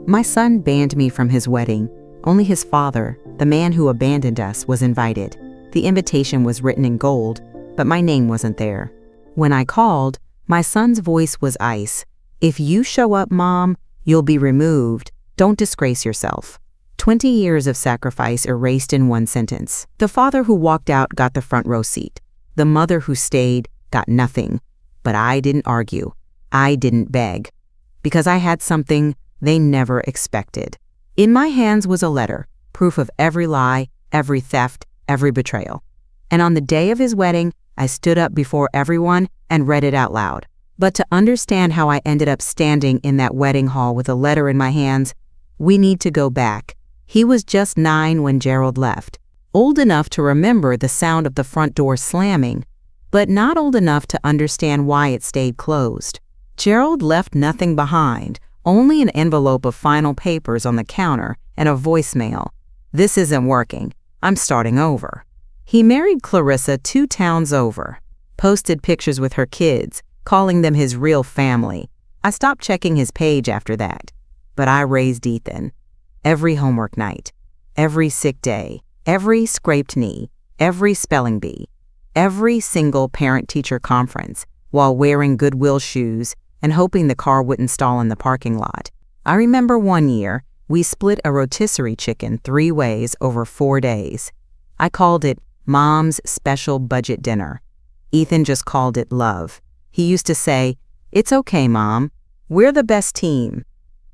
My son banned me from his wedding. Only his father, the man who abandoned us, was invited. The invitation was written in gold, but my name wasn't there. When I called, my son's voice was ice. "If you show up, Mom, you'll be removed. Don't disgrace yourself." 20 years of sacrifice erased in one sentence. The father who walked out got the front row seat. The mother who stayed got nothing. But I didn't argue. I didn't beg. Because I had something they never expected. In my hands was a letter, proof of every lie, every theft, every betrayal. And on the day of his wedding, I stood up before everyone and read it out loud. But to understand how I ended up standing in that wedding hall with a letter in my hands, we need to go back. He was just 9 when Gerald left, old enough to remember the sound of the front door slamming, but not old enough to understand why it stayed closed. Gerald left nothing behind, only an envelope of final papers on the counter and a voicemail. "This isn't working. I'm starting over." He married Clarissa 2 towns over, posted pictures with her kids, calling them his real family. I stopped checking his page after that, but I raised Ethan. Every homework night, every sick day, every scraped knee, every spelling bee, every single parent-teacher conference, while wearing Goodwill shoes and hoping the car wouldn't stall in the parking lot. I remember one year, we split a rotisserie chicken 3 ways over 4 days. I called it Mom's Special Budget Dinner. Ethan just called it love. He used to say, "It's okay, Mom. We're the best team."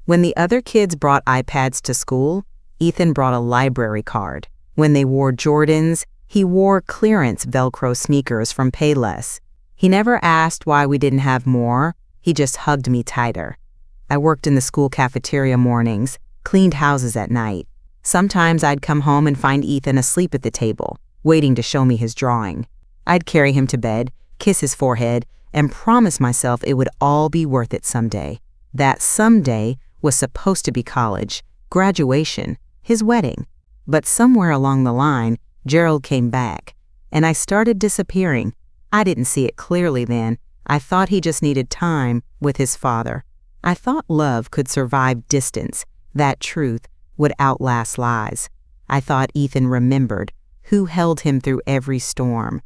When the other kids brought iPads to school, Ethan brought a library card. When they wore Jordans, he wore clearance Velcro sneakers from Payless. He never asked why we didn't have more. He just hugged me tighter. I worked in the school cafeteria mornings, cleaned houses at night. Sometimes I'd come home and find Ethan asleep at the table, waiting to show me his drawing. I'd carry him to bed, kiss his forehead, and promise myself it would all be worth it someday. That someday was supposed to be college, graduation, his wedding. But somewhere along the line, Gerald came back, and I started disappearing. I didn't see it clearly then. I thought he just needed time with his father. I thought love could survive distance, that truth would outlast lies. I thought Ethan remembered who held him through every storm.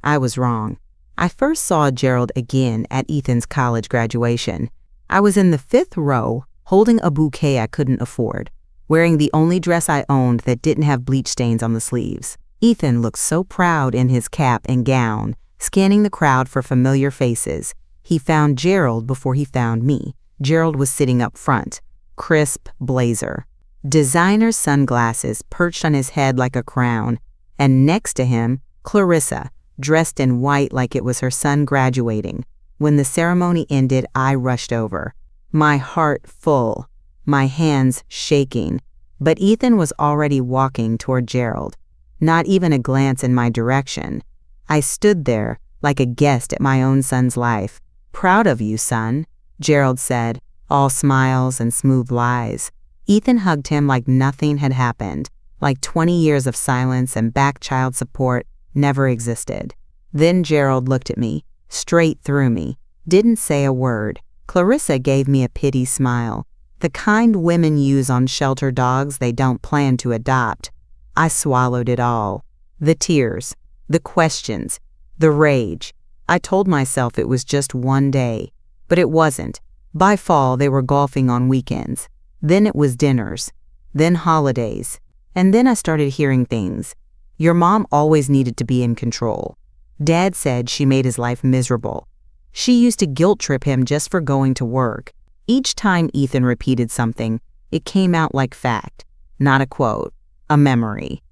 I was wrong. I first saw Gerald again at Ethan's college graduation. I was in the 5th row, holding a bouquet I couldn't afford, wearing the only dress I owned that didn't have bleach stains on the sleeves. Ethan looked so proud in his cap and gown, scanning the crowd for familiar faces. He found Gerald before he found me. Gerald was sitting up front, crisp blazer, designer sunglasses perched on his head like a crown, and next to him, Clarissa, dressed in white like it was her son graduating. When the ceremony ended, I rushed over, my heart full, my hands shaking. But Ethan was already walking toward Gerald, not even a glance in my direction. I stood there like a guest at my own son's life. "Proud of you, son," Gerald said, all smiles and smooth lies. Ethan hugged him like nothing had happened, like 20 years of silence and back child support never existed. Then Gerald looked at me, straight through me, didn't say a word. Clarissa gave me a pity smile, the kind women use on shelter dogs they don't plan to adopt. I swallowed it all. The tears, the questions, the rage. I told myself it was just one day, but it wasn't. By fall, they were golfing on weekends. Then it was dinners, then holidays. And then I started hearing things. Your mom always needed to be in control. Dad said she made his life miserable. She used to guilt trip him just for going to work. Each time Ethan repeated something, it came out like fact, not a quote, a memory,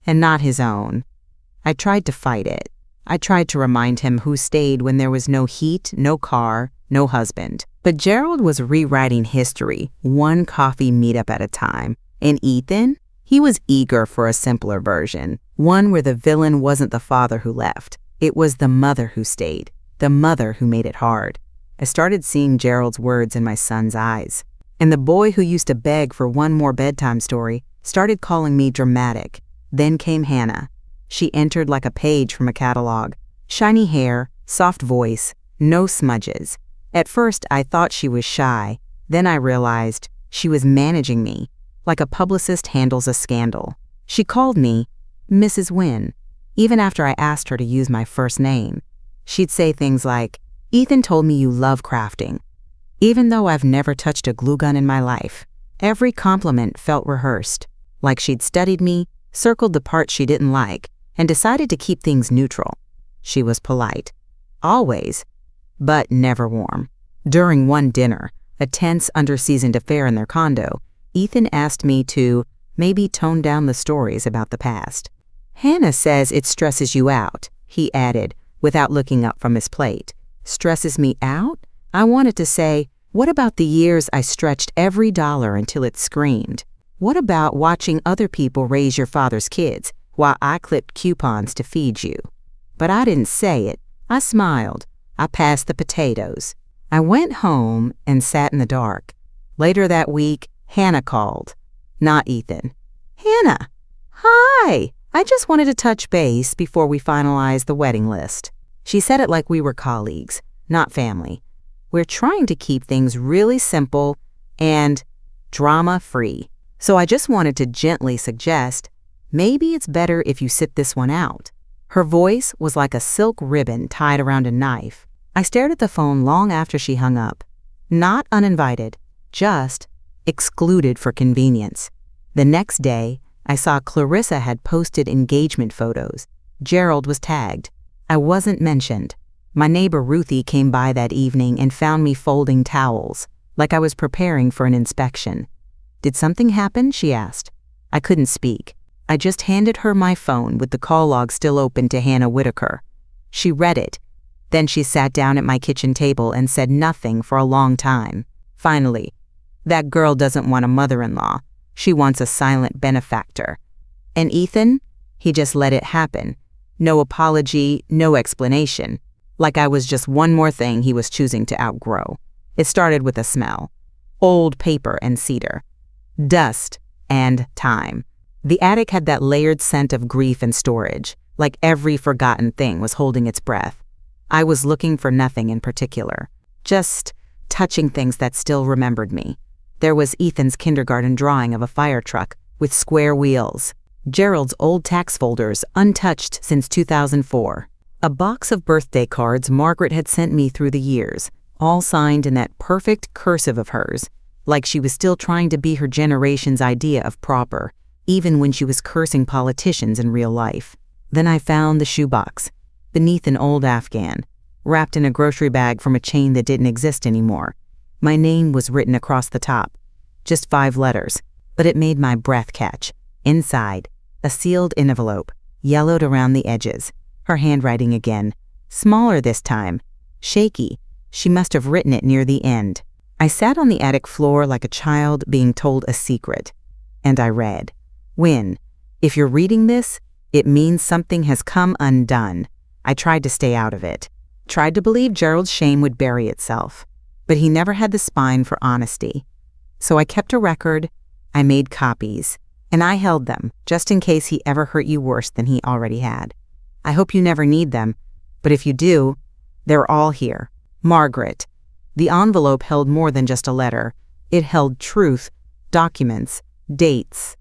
and not his own. I tried to fight it. I tried to remind him who stayed when there was no heat, no car, no husband. But Gerald was rewriting history, one coffee meetup at a time. And Ethan? He was eager for a simpler version, one where the villain wasn't the father who left. It was the mother who stayed, the mother who made it hard. I started seeing Gerald's words in my son's eyes. And the boy who used to beg for one more bedtime story started calling me dramatic. Then came Hannah. She entered like a page from a catalog. Shiny hair, soft voice, no smudges. At first, I thought she was shy. Then I realized She was managing me, like a publicist handles a scandal. She called me Mrs. Wynne, even after I asked her to use my first name. She'd say things like, "Ethan told me you love crafting." Even though I've never touched a glue gun in my life, every compliment felt rehearsed, like she'd studied me, circled the parts she didn't like, and decided to keep things neutral. She was polite, always, but never warm. During one dinner, a tense, under-seasoned affair in their condo, Ethan asked me to maybe tone down the stories about the past. "Hannah says it stresses you out," he added, without looking up from his plate. "Stresses me out?" I wanted to say, what about the years I stretched every dollar until it screamed? What about watching other people raise your father's kids while I clipped coupons to feed you? But I didn't say it. I smiled. I passed the potatoes. I went home and sat in the dark. Later that week, Hannah called. Not Ethan. "Hannah, hi! I just wanted to touch base before we finalize the wedding list." She said it like we were colleagues, not family. "We're trying to keep things really simple and drama-free. So I just wanted to gently suggest, maybe it's better if you sit this one out." Her voice was like a silk ribbon tied around a knife. I stared at the phone long after she hung up. Not uninvited, just excluded for convenience. The next day, I saw Clarissa had posted engagement photos. Gerald was tagged. I wasn't mentioned. My neighbor Ruthie came by that evening and found me folding towels, like I was preparing for an inspection. "Did something happen?" she asked. I couldn't speak. I just handed her my phone with the call log still open to Hannah Whitaker. She read it. Then she sat down at my kitchen table and said nothing for a long time. Finally, "That girl doesn't want a mother-in-law. She wants a silent benefactor." And Ethan? He just let it happen. No apology, no explanation. Like I was just one more thing he was choosing to outgrow. It started with a smell. Old paper and cedar. Dust and time. The attic had that layered scent of grief and storage, like every forgotten thing was holding its breath. I was looking for nothing in particular, just touching things that still remembered me. There was Ethan's kindergarten drawing of a fire truck with square wheels. Gerald's old tax folders, untouched since 2004. A box of birthday cards Margaret had sent me through the years, all signed in that perfect cursive of hers, like she was still trying to be her generation's idea of proper, even when she was cursing politicians in real life. Then I found the shoebox, beneath an old Afghan, wrapped in a grocery bag from a chain that didn't exist anymore. My name was written across the top, just 5 letters, but it made my breath catch. Inside, a sealed envelope, yellowed around the edges. Her handwriting again, smaller this time, shaky. She must have written it near the end. I sat on the attic floor like a child being told a secret, and I read, "Wynne, if you're reading this, it means something has come undone." I tried to stay out of it, tried to believe Gerald's shame would bury itself, but he never had the spine for honesty. So I kept a record, I made copies, and I held them just in case he ever hurt you worse than he already had. I hope you never need them, but if you do, they're all here. Margaret. The envelope held more than just a letter. It held truth, documents, dates.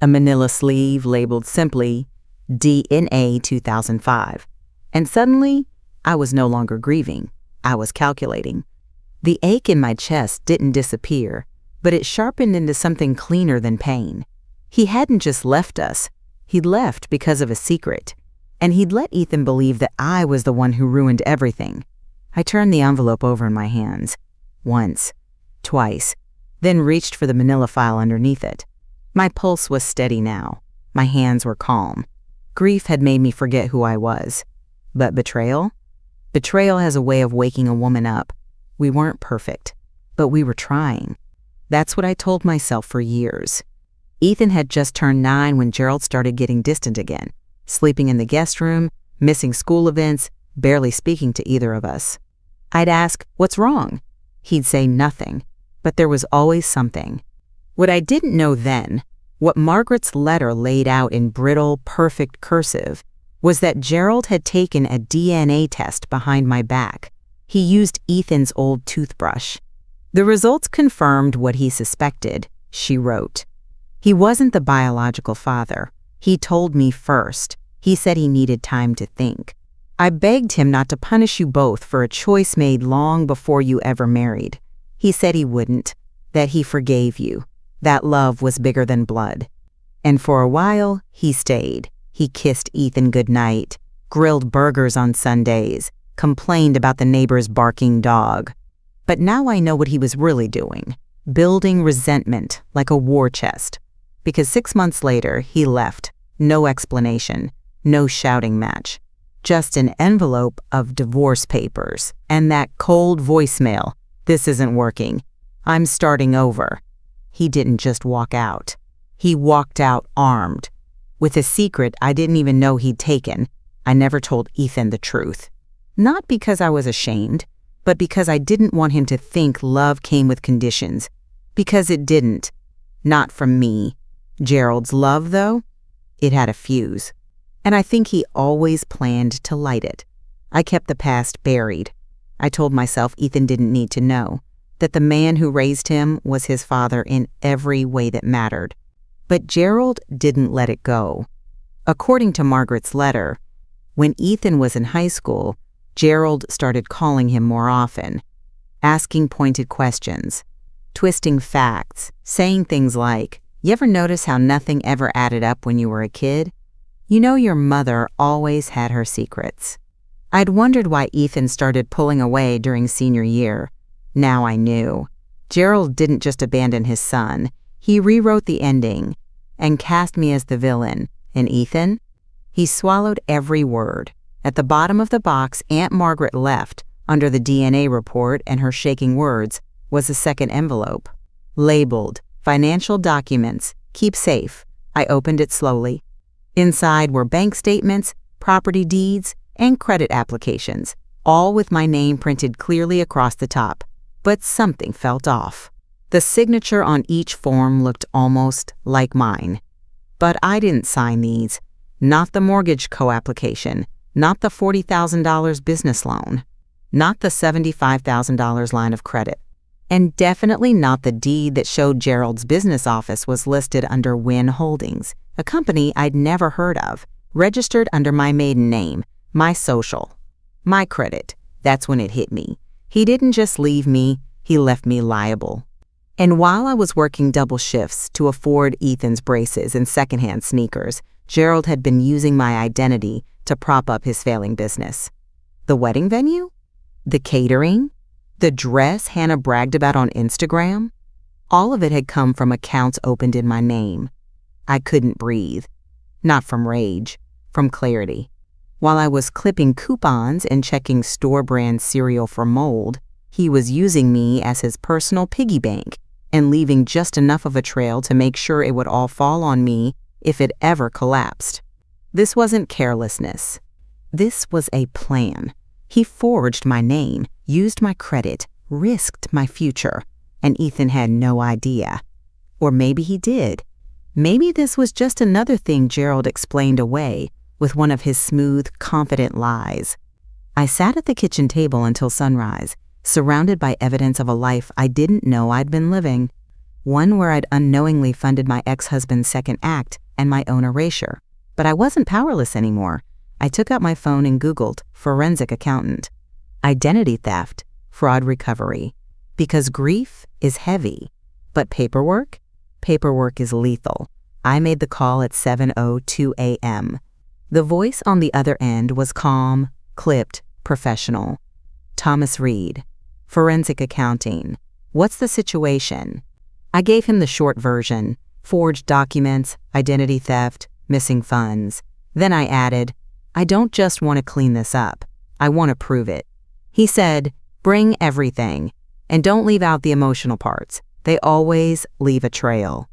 A manila sleeve labeled simply DNA 2005. And suddenly, I was no longer grieving. I was calculating. The ache in my chest didn't disappear, but it sharpened into something cleaner than pain. He hadn't just left us. He'd left because of a secret. And he'd let Ethan believe that I was the one who ruined everything. I turned the envelope over in my hands. Once, twice, then reached for the manila file underneath it. My pulse was steady now. My hands were calm. Grief had made me forget who I was. But betrayal? Betrayal has a way of waking a woman up. We weren't perfect, but we were trying. That's what I told myself for years. Ethan had just turned 9 when Gerald started getting distant again, sleeping in the guest room, missing school events, barely speaking to either of us. I'd ask, "What's wrong?" He'd say nothing, but there was always something. What I didn't know then, what Margaret's letter laid out in brittle, perfect cursive, was that Gerald had taken a DNA test behind my back. He used Ethan's old toothbrush. The results confirmed what he suspected, she wrote. He wasn't the biological father. He told me first. He said he needed time to think. I begged him not to punish you both for a choice made long before you ever married. He said he wouldn't, that he forgave you, that love was bigger than blood. And for a while, he stayed. He kissed Ethan goodnight, grilled burgers on Sundays, complained about the neighbor's barking dog. But now I know what he was really doing, building resentment like a war chest. Because 6 months later, he left. No explanation, no shouting match. Just an envelope of divorce papers and that cold voicemail. This isn't working. I'm starting over. He didn't just walk out. He walked out armed, with a secret I didn't even know he'd taken. I never told Ethan the truth. Not because I was ashamed, but because I didn't want him to think love came with conditions. Because it didn't. Not from me. Gerald's love, though, it had a fuse. And I think he always planned to light it. I kept the past buried. I told myself Ethan didn't need to know, that the man who raised him was his father in every way that mattered. But Gerald didn't let it go. According to Margaret's letter, when Ethan was in high school, Gerald started calling him more often, asking pointed questions, twisting facts, saying things like, "You ever notice how nothing ever added up when you were a kid? You know your mother always had her secrets." I'd wondered why Ethan started pulling away during senior year. Now I knew. Gerald didn't just abandon his son. He rewrote the ending and cast me as the villain. And Ethan? He swallowed every word. At the bottom of the box Aunt Margaret left, under the DNA report and her shaking words, was a second envelope. Labeled, "Financial documents. Keep safe." I opened it slowly. Inside were bank statements, property deeds, and credit applications, all with my name printed clearly across the top. But something felt off. The signature on each form looked almost like mine. But I didn't sign these. Not the mortgage co-application, not the $40,000 business loan, not the $75,000 line of credit, and definitely not the deed that showed Gerald's business office was listed under Wynn Holdings, a company I'd never heard of, registered under my maiden name, my social, my credit. That's when it hit me. He didn't just leave me, he left me liable. And while I was working double shifts to afford Ethan's braces and secondhand sneakers, Gerald had been using my identity to prop up his failing business. The wedding venue? The catering? The dress Hannah bragged about on Instagram? All of it had come from accounts opened in my name. I couldn't breathe. Not from rage, from clarity. While I was clipping coupons and checking store-brand cereal for mold, he was using me as his personal piggy bank and leaving just enough of a trail to make sure it would all fall on me if it ever collapsed. This wasn't carelessness. This was a plan. He forged my name, used my credit, risked my future, and Ethan had no idea. Or maybe he did. Maybe this was just another thing Gerald explained away with one of his smooth, confident lies. I sat at the kitchen table until sunrise, surrounded by evidence of a life I didn't know I'd been living. One where I'd unknowingly funded my ex-husband's second act and my own erasure. But I wasn't powerless anymore. I took out my phone and Googled forensic accountant, identity theft, fraud recovery. Because grief is heavy, but paperwork is lethal. I made the call at 7:02 a.m. The voice on the other end was calm, clipped, professional. Thomas Reed, forensic accounting. What's the situation? I gave him the short version: forged documents, identity theft, missing funds. Then I added, I don't just want to clean this up. I want to prove it. He said, bring everything, and don't leave out the emotional parts. They always leave a trail.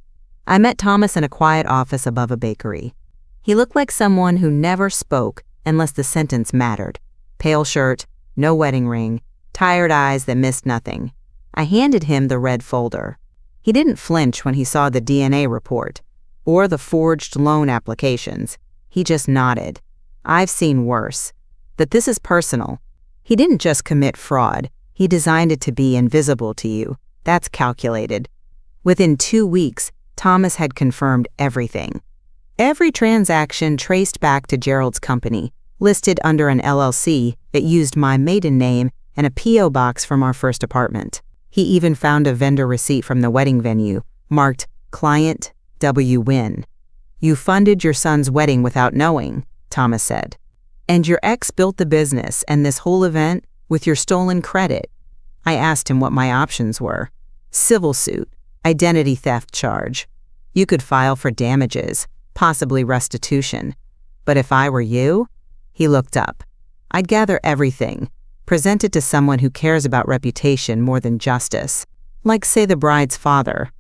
I met Thomas in a quiet office above a bakery. He looked like someone who never spoke unless the sentence mattered. Pale shirt, no wedding ring, tired eyes that missed nothing. I handed him the red folder. He didn't flinch when he saw the DNA report or the forged loan applications. He just nodded. I've seen worse. That this is personal. He didn't just commit fraud. He designed it to be invisible to you, That's calculated. Within 2 weeks, Thomas had confirmed everything. Every transaction traced back to Gerald's company, listed under an LLC that used my maiden name and a P.O. box from our first apartment. He even found a vendor receipt from the wedding venue, marked Client W. Wynn. "You funded your son's wedding without knowing," Thomas said. "And your ex built the business and this whole event with your stolen credit." I asked him what my options were. Civil suit, identity theft charge. You could file for damages, possibly restitution. But if I were you, he looked up. I'd gather everything, present it to someone who cares about reputation more than justice, like say the bride's father.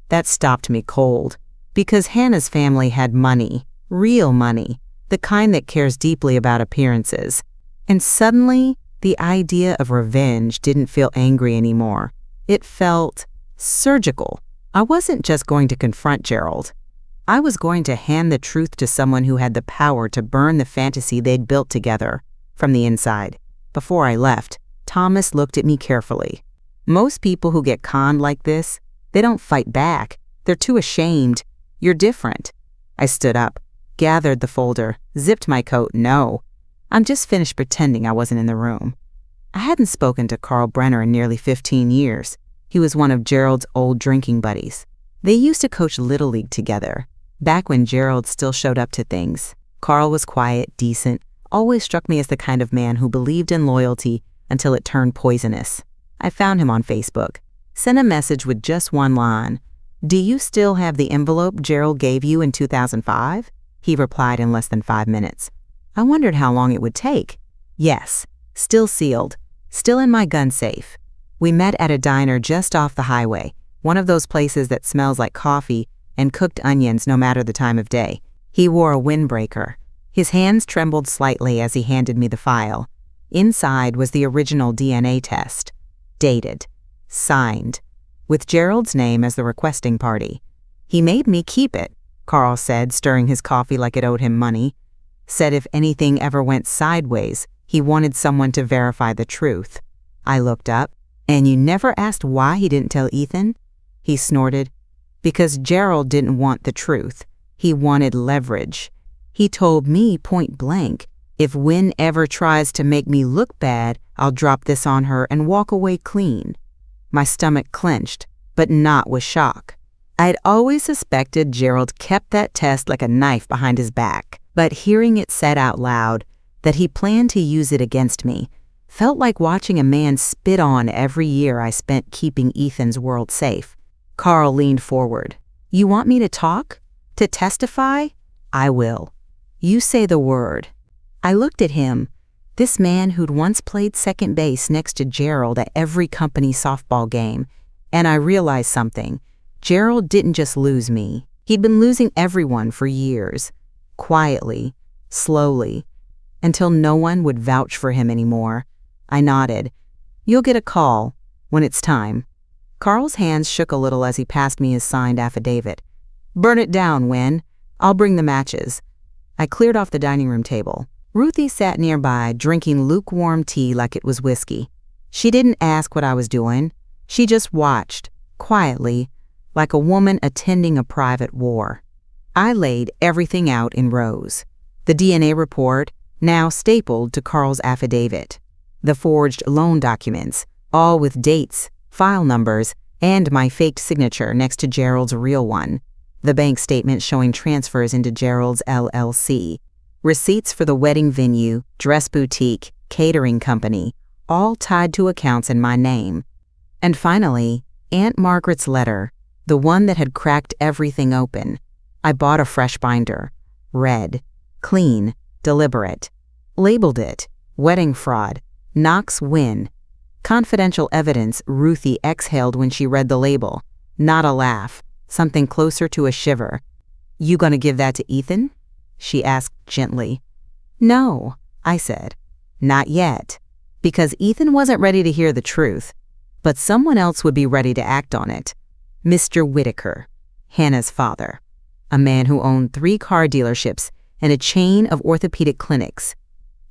That stopped me cold, because Hannah's family had money, real money, the kind that cares deeply about appearances. And suddenly, the idea of revenge didn't feel angry anymore. It felt surgical. I wasn't just going to confront Gerald. I was going to hand the truth to someone who had the power to burn the fantasy they'd built together from the inside. Before I left, Thomas looked at me carefully. Most people who get conned like this, they don't fight back. They're too ashamed. You're different. I stood up, gathered the folder, zipped my coat. No, I'm just finished pretending I wasn't in the room. I hadn't spoken to Carl Brenner in nearly 15 years. He was one of Gerald's old drinking buddies. They used to coach Little League together, back when Gerald still showed up to things. Carl was quiet, decent, always struck me as the kind of man who believed in loyalty until it turned poisonous. I found him on Facebook, sent a message with just one line. "Do you still have the envelope Gerald gave you in 2005? He replied in less than 5 minutes. I wondered how long it would take. Yes, still sealed, still in my gun safe. We met at a diner just off the highway, one of those places that smells like coffee and cooked onions no matter the time of day. He wore a windbreaker. His hands trembled slightly as he handed me the file. Inside was the original DNA test, dated, signed, with Gerald's name as the requesting party. He made me keep it, Carl said, stirring his coffee like it owed him money. Said if anything ever went sideways, he wanted someone to verify the truth. I looked up. "And you never asked why he didn't tell Ethan?" He snorted. "Because Gerald didn't want the truth. He wanted leverage. He told me point blank, if Wynn ever tries to make me look bad, I'll drop this on her and walk away clean." My stomach clenched, but not with shock. I'd always suspected Gerald kept that test like a knife behind his back, but hearing it said out loud that he planned to use it against me felt like watching a man spit on every year I spent keeping Ethan's world safe. Carl leaned forward. "You want me to talk? To testify? I will. You say the word." I looked at him, this man who'd once played second base next to Gerald at every company softball game, and I realized something. Gerald didn't just lose me. He'd been losing everyone for years, quietly, slowly, until no one would vouch for him anymore. I nodded. "You'll get a call when it's time." Carl's hands shook a little as he passed me his signed affidavit. "Burn it down, Wynn. I'll bring the matches." I cleared off the dining room table. Ruthie sat nearby, drinking lukewarm tea like it was whiskey. She didn't ask what I was doing. She just watched, quietly, like a woman attending a private war. I laid everything out in rows. The DNA report, now stapled to Carl's affidavit. The forged loan documents, all with dates, file numbers, and my faked signature next to Gerald's real one. The bank statement showing transfers into Gerald's LLC. Receipts for the wedding venue, dress boutique, catering company, all tied to accounts in my name. And finally, Aunt Margaret's letter, the one that had cracked everything open. I bought a fresh binder. Red, clean, deliberate. Labeled it, wedding fraud, Knox Wynn. Confidential evidence, Ruthie exhaled when she read the label. Not a laugh, something closer to a shiver. "You gonna give that to Ethan?" she asked gently. "No," I said. "Not yet." Because Ethan wasn't ready to hear the truth. But someone else would be ready to act on it. Mr. Whitaker, Hannah's father. A man who owned 3 car dealerships and a chain of orthopedic clinics.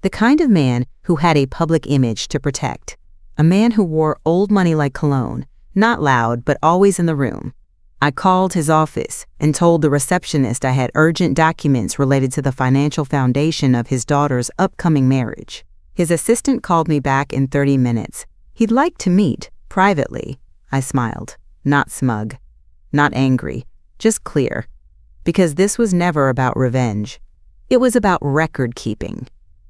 The kind of man who had a public image to protect. A man who wore old money like cologne, Not loud, but always in the room. I called his office and told the receptionist I had urgent documents related to the financial foundation of his daughter's upcoming marriage. His assistant called me back in 30 minutes. He'd like to meet, privately. I smiled, not smug, not angry, just clear. Because this was never about revenge. It was about record keeping.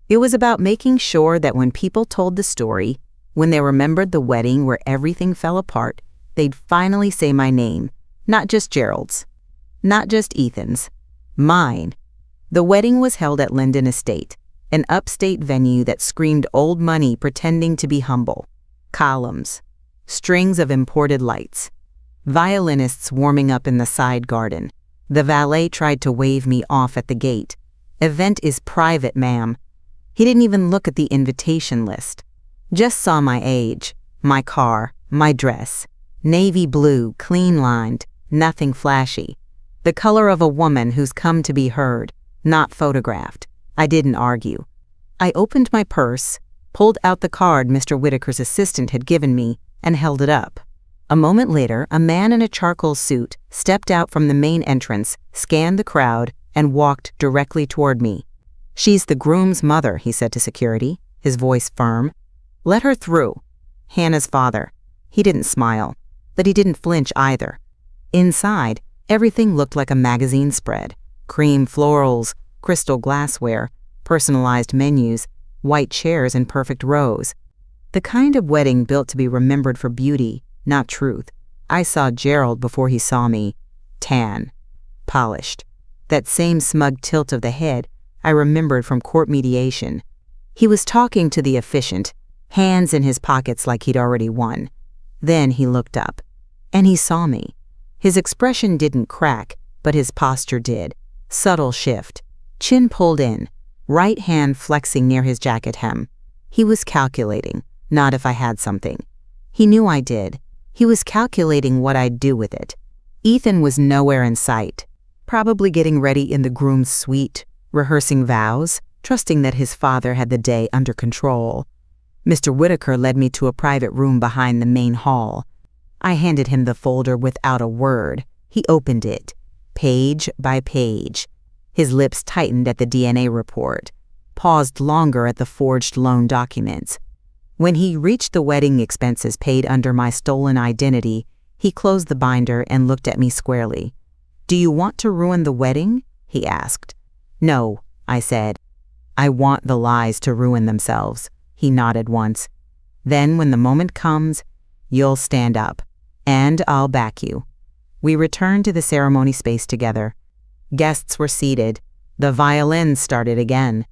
It was about making sure that when people told the story, when they remembered the wedding where everything fell apart, they'd finally say my name, not just Gerald's, not just Ethan's, mine. The wedding was held at Linden Estate, an upstate venue that screamed old money pretending to be humble. Columns, strings of imported lights, violinists warming up in the side garden. The valet tried to wave me off at the gate. Event is private, ma'am. He didn't even look at the invitation list. Just saw my age, my car, my dress. Navy blue, clean-lined, nothing flashy. The color of a woman who's come to be heard, not photographed. I didn't argue. I opened my purse, pulled out the card Mr. Whitaker's assistant had given me, and held it up. A moment later, a man in a charcoal suit stepped out from the main entrance, scanned the crowd, and walked directly toward me. "She's the groom's mother," he said to security, his voice firm. "Let her through." Hannah's father. He didn't smile, but he didn't flinch either. Inside, everything looked like a magazine spread. Cream florals, crystal glassware, personalized menus, white chairs in perfect rows. The kind of wedding built to be remembered for beauty, not truth. I saw Gerald before he saw me. Tan. Polished. That same smug tilt of the head I remembered from court mediation. He was talking to the officiant, hands in his pockets like he'd already won. Then he looked up. And he saw me. His expression didn't crack, but his posture did. Subtle shift. Chin pulled in, right hand flexing near his jacket hem. He was calculating, not if I had something. He knew I did. He was calculating what I'd do with it. Ethan was nowhere in sight, probably getting ready in the groom's suite, rehearsing vows, trusting that his father had the day under control. Mr. Whitaker led me to a private room behind the main hall. I handed him the folder without a word. He opened it, page by page. His lips tightened at the DNA report, paused longer at the forged loan documents. When he reached the wedding expenses paid under my stolen identity, he closed the binder and looked at me squarely. "Do you want to ruin the wedding?" he asked. "No," I said. "I want the lies to ruin themselves," he nodded once. "Then when the moment comes, you'll stand up, and I'll back you." We returned to the ceremony space together. Guests were seated. The violins started again.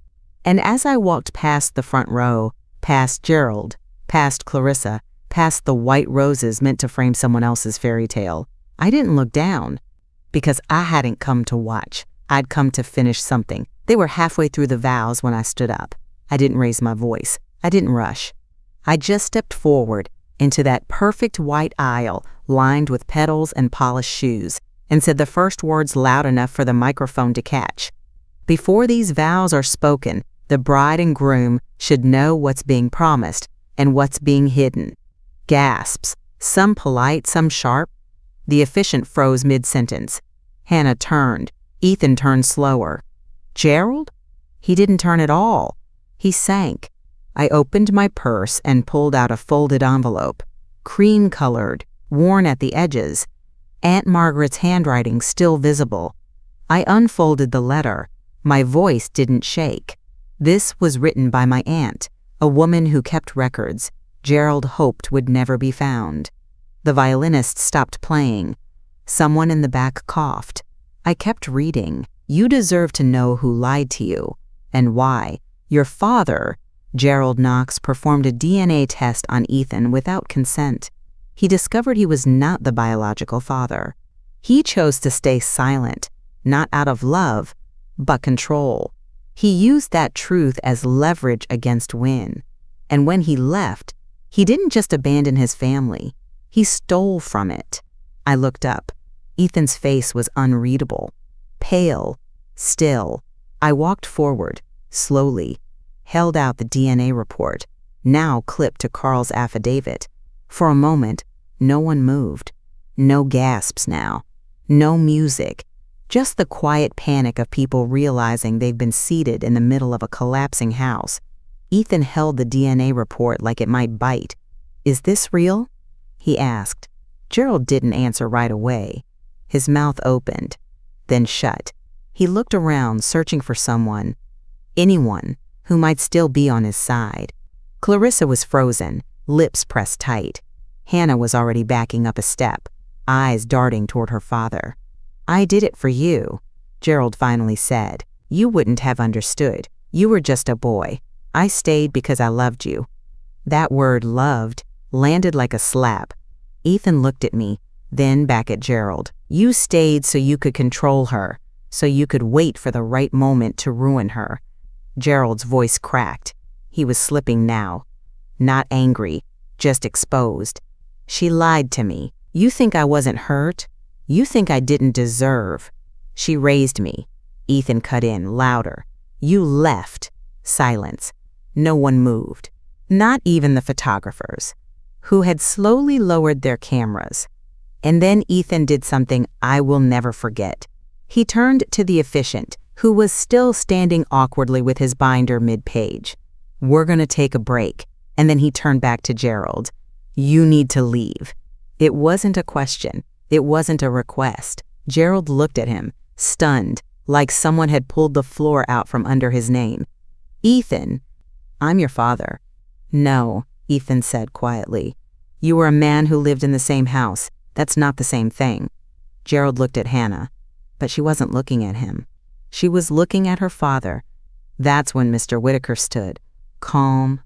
And as I walked past the front row, past Gerald, past Clarissa, past the white roses meant to frame someone else's fairy tale, I didn't look down. Because I hadn't come to watch. I'd come to finish something. They were halfway through the vows when I stood up. I didn't raise my voice. I didn't rush. I just stepped forward into that perfect white aisle lined with petals and polished shoes and said the first words loud enough for the microphone to catch. Before these vows are spoken, the bride and groom should know what's being promised and what's being hidden. Gasps, some polite, some sharp. The officiant froze mid-sentence. Hannah turned. Ethan turned slower. Gerald? He didn't turn at all. He sank. I opened my purse and pulled out a folded envelope, cream-colored, worn at the edges, Aunt Margaret's handwriting still visible. I unfolded the letter. My voice didn't shake. This was written by my aunt, a woman who kept records Gerald hoped would never be found. The violinist stopped playing. Someone in the back coughed. I kept reading. "You deserve to know who lied to you, and why. Your father," Gerald Knox, performed a DNA test on Ethan without consent. He discovered he was not the biological father. He chose to stay silent, not out of love, but control. He used that truth as leverage against Wynne. And when he left, he didn't just abandon his family. He stole from it. I looked up. Ethan's face was unreadable, pale, still. I walked forward, slowly, held out the DNA report, now clipped to Carl's affidavit. For a moment, No one moved. No gasps now. No music. Just the quiet panic of people realizing they've been seated in the middle of a collapsing house. Ethan held the DNA report like it might bite. "Is this real?" he asked. Gerald didn't answer right away. His mouth opened, then shut. He looked around, searching for someone, anyone, who might still be on his side. Clarissa was frozen, lips pressed tight. Hannah was already backing up a step, eyes darting toward her father. "I did it for you," Gerald finally said. "You wouldn't have understood. You were just a boy. I stayed because I loved you." That word "loved" landed like a slap. Ethan looked at me, then back at Gerald. "You stayed so you could control her, so you could wait for the right moment to ruin her." Gerald's voice cracked. He was slipping now. Not angry, just exposed. "She lied to me. You think I wasn't hurt? You think I didn't deserve?" "She raised me." Ethan cut in, louder. "You left." Silence. No one moved. Not even the photographers, who had slowly lowered their cameras. And then Ethan did something I will never forget. He turned to the officiant, who was still standing awkwardly with his binder mid-page. "We're gonna take a break." And then he turned back to Gerald. "You need to leave." It wasn't a question. It wasn't a request. Gerald looked at him, stunned, like someone had pulled the floor out from under his name. "Ethan, I'm your father." "No," Ethan said quietly. "You were a man who lived in the same house. That's not the same thing." Gerald looked at Hannah, but she wasn't looking at him. She was looking at her father. That's when Mr. Whitaker stood, calm,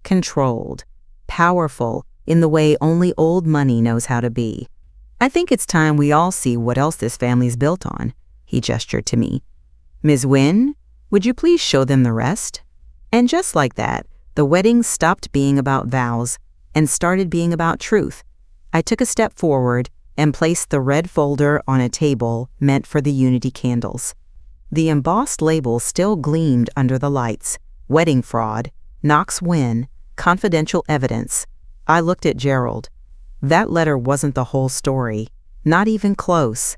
controlled, powerful in the way only old money knows how to be. "I think it's time we all see what else this family's built on," he gestured to me. "Ms. Wynne, would you please show them the rest?" And just like that, the wedding stopped being about vows and started being about truth. I took a step forward and placed the red folder on a table meant for the unity candles. The embossed label still gleamed under the lights. "Wedding fraud, Knox Wynne, confidential evidence." I looked at Gerald. That letter wasn't the whole story, not even close.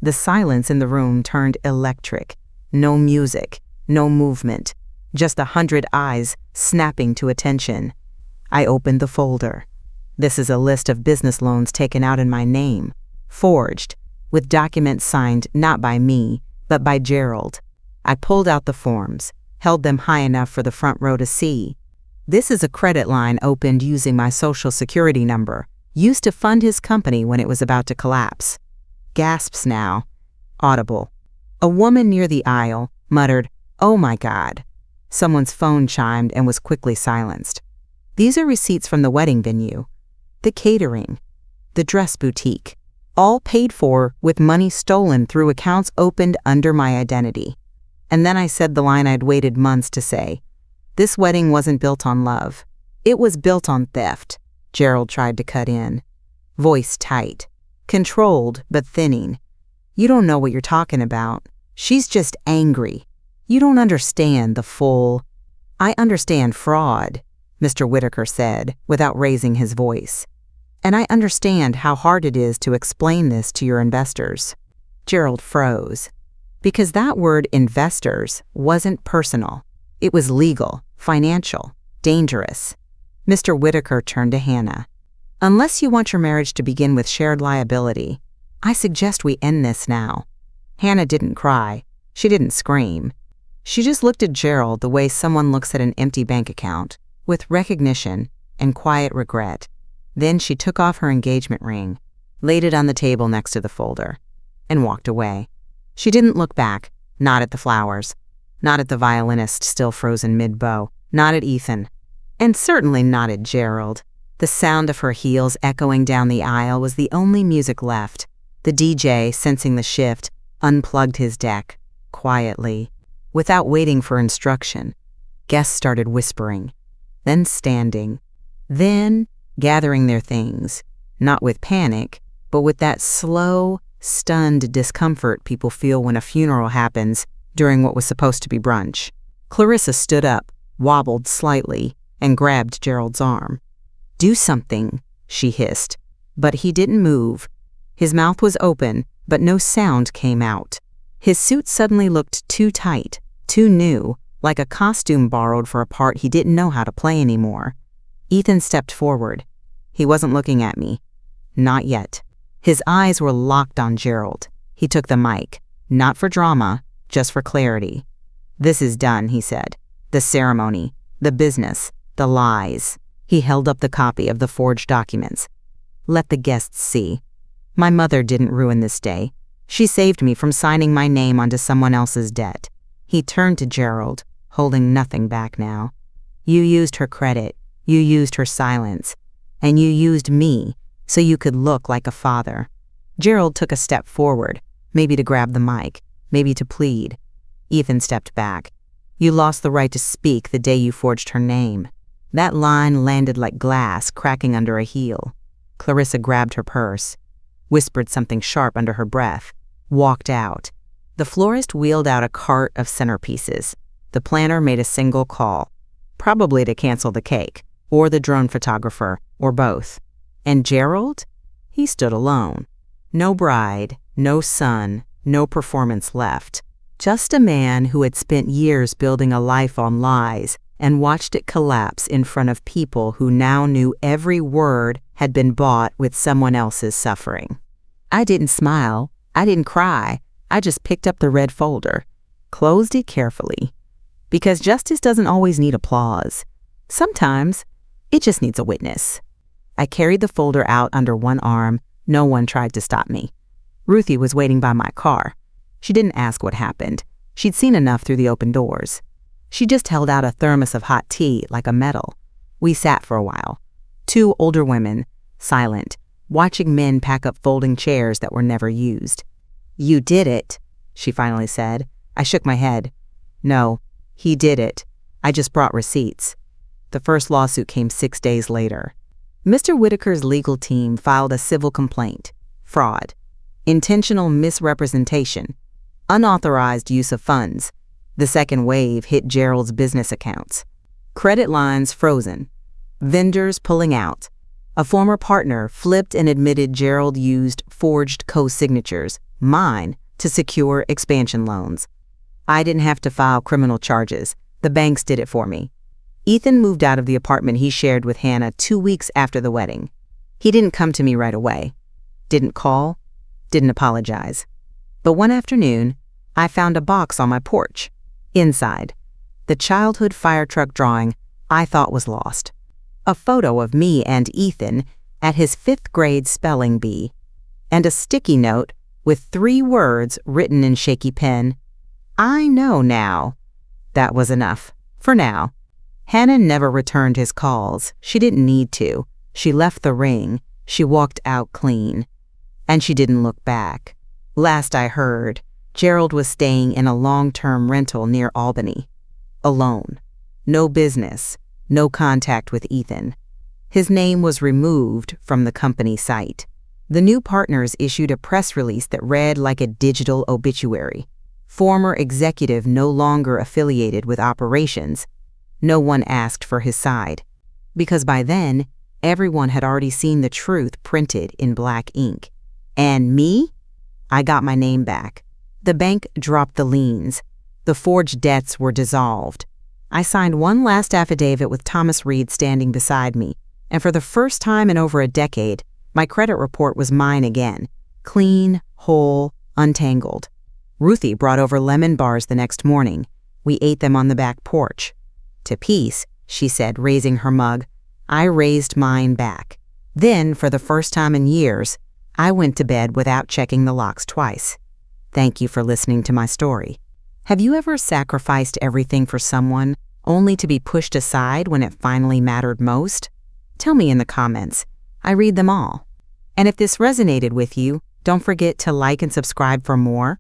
The silence in the room turned electric. No music, no movement, just 100 eyes snapping to attention. I opened the folder. This is a list of business loans taken out in my name, forged, with documents signed not by me, but by Gerald. I pulled out the forms, held them high enough for the front row to see. "This is a credit line opened using my social security number, used to fund his company when it was about to collapse." Gasps now, audible. A woman near the aisle muttered, "Oh my God." Someone's phone chimed and was quickly silenced. "These are receipts from the wedding venue, the catering, the dress boutique, all paid for with money stolen through accounts opened under my identity." And then I said the line I'd waited months to say. "This wedding wasn't built on love. It was built on theft." Gerald tried to cut in. Voice tight, controlled but thinning. "You don't know what you're talking about. She's just angry. You don't understand the full—" "I understand fraud," Mr. Whitaker said, without raising his voice. "And I understand how hard it is to explain this to your investors." Gerald froze. Because that word investors wasn't personal. It was legal, financial, dangerous. Mr. Whitaker turned to Hannah. "Unless you want your marriage to begin with shared liability, I suggest we end this now." Hannah didn't cry. She didn't scream. She just looked at Gerald the way someone looks at an empty bank account, with recognition and quiet regret. Then she took off her engagement ring, laid it on the table next to the folder, and walked away. She didn't look back, not at the flowers, not at the violinist still frozen mid-bow, not at Ethan, and certainly not at Gerald. The sound of her heels echoing down the aisle was the only music left. The DJ, sensing the shift, unplugged his deck, quietly, without waiting for instruction. Guests started whispering, then standing, then gathering their things, not with panic, but with that slow, stunned discomfort people feel when a funeral happens during what was supposed to be brunch. Clarissa stood up, wobbled slightly, and grabbed Gerald's arm. "Do something," she hissed. But he didn't move. His mouth was open, but no sound came out. His suit suddenly looked too tight, too new, like a costume borrowed for a part he didn't know how to play anymore. Ethan stepped forward. He wasn't looking at me. Not yet. His eyes were locked on Gerald. He took the mic, not for drama, just for clarity. "This is done," he said. "The ceremony, the business, the lies." He held up the copy of the forged documents. "Let the guests see. My mother didn't ruin this day. She saved me from signing my name onto someone else's debt." He turned to Gerald, holding nothing back now. "You used her credit, you used her silence, and you used me so you could look like a father." Gerald took a step forward, maybe to grab the mic, maybe to plead. Ethan stepped back. "You lost the right to speak the day you forged her name." That line landed like glass cracking under a heel. Clarissa grabbed her purse, whispered something sharp under her breath, walked out. The florist wheeled out a cart of centerpieces. The planner made a single call, probably to cancel the cake, or the drone photographer, or both. And Gerald? He stood alone. No bride, no son, no performance left. Just a man who had spent years building a life on lies and watched it collapse in front of people who now knew every word had been bought with someone else's suffering. I didn't smile. I didn't cry. I just picked up the red folder, closed it carefully. Because justice doesn't always need applause. Sometimes it just needs a witness. I carried the folder out under one arm. No one tried to stop me. Ruthie was waiting by my car. She didn't ask what happened. She'd seen enough through the open doors. She just held out a thermos of hot tea like a medal. We sat for a while. Two older women, silent, watching men pack up folding chairs that were never used. "You did it," she finally said. I shook my head. "No, he did it. I just brought receipts." The first lawsuit came 6 days later. Mr. Whitaker's legal team filed a civil complaint. Fraud, intentional misrepresentation, unauthorized use of funds. The second wave hit Gerald's business accounts. Credit lines frozen. Vendors pulling out. A former partner flipped and admitted Gerald used forged co-signatures, mine, to secure expansion loans. I didn't have to file criminal charges. The banks did it for me. Ethan moved out of the apartment he shared with Hannah 2 weeks after the wedding. He didn't come to me right away. Didn't call. Didn't apologize. But one afternoon, I found a box on my porch. Inside, the childhood fire truck drawing I thought was lost. A photo of me and Ethan at his 5th grade spelling bee. And a sticky note with 3 words written in shaky pen. "I know now." That was enough. For now. Hannah never returned his calls. She didn't need to. She left the ring. She walked out clean. And she didn't look back. Last I heard, Gerald was staying in a long-term rental near Albany. Alone. No business. No contact with Ethan. His name was removed from the company site. The new partners issued a press release that read like a digital obituary. Former executive no longer affiliated with operations. No one asked for his side. Because by then, everyone had already seen the truth printed in black ink. And me? I got my name back. The bank dropped the liens. The forged debts were dissolved. I signed one last affidavit with Thomas Reed standing beside me, and for the first time in over a decade, my credit report was mine again. Clean, whole, untangled. Ruthie brought over lemon bars the next morning. We ate them on the back porch. "To peace," she said, raising her mug. I raised mine back. Then, for the first time in years, I went to bed without checking the locks twice. Thank you for listening to my story. Have you ever sacrificed everything for someone only to be pushed aside when it finally mattered most? Tell me in the comments. I read them all. And if this resonated with you, don't forget to like and subscribe for more.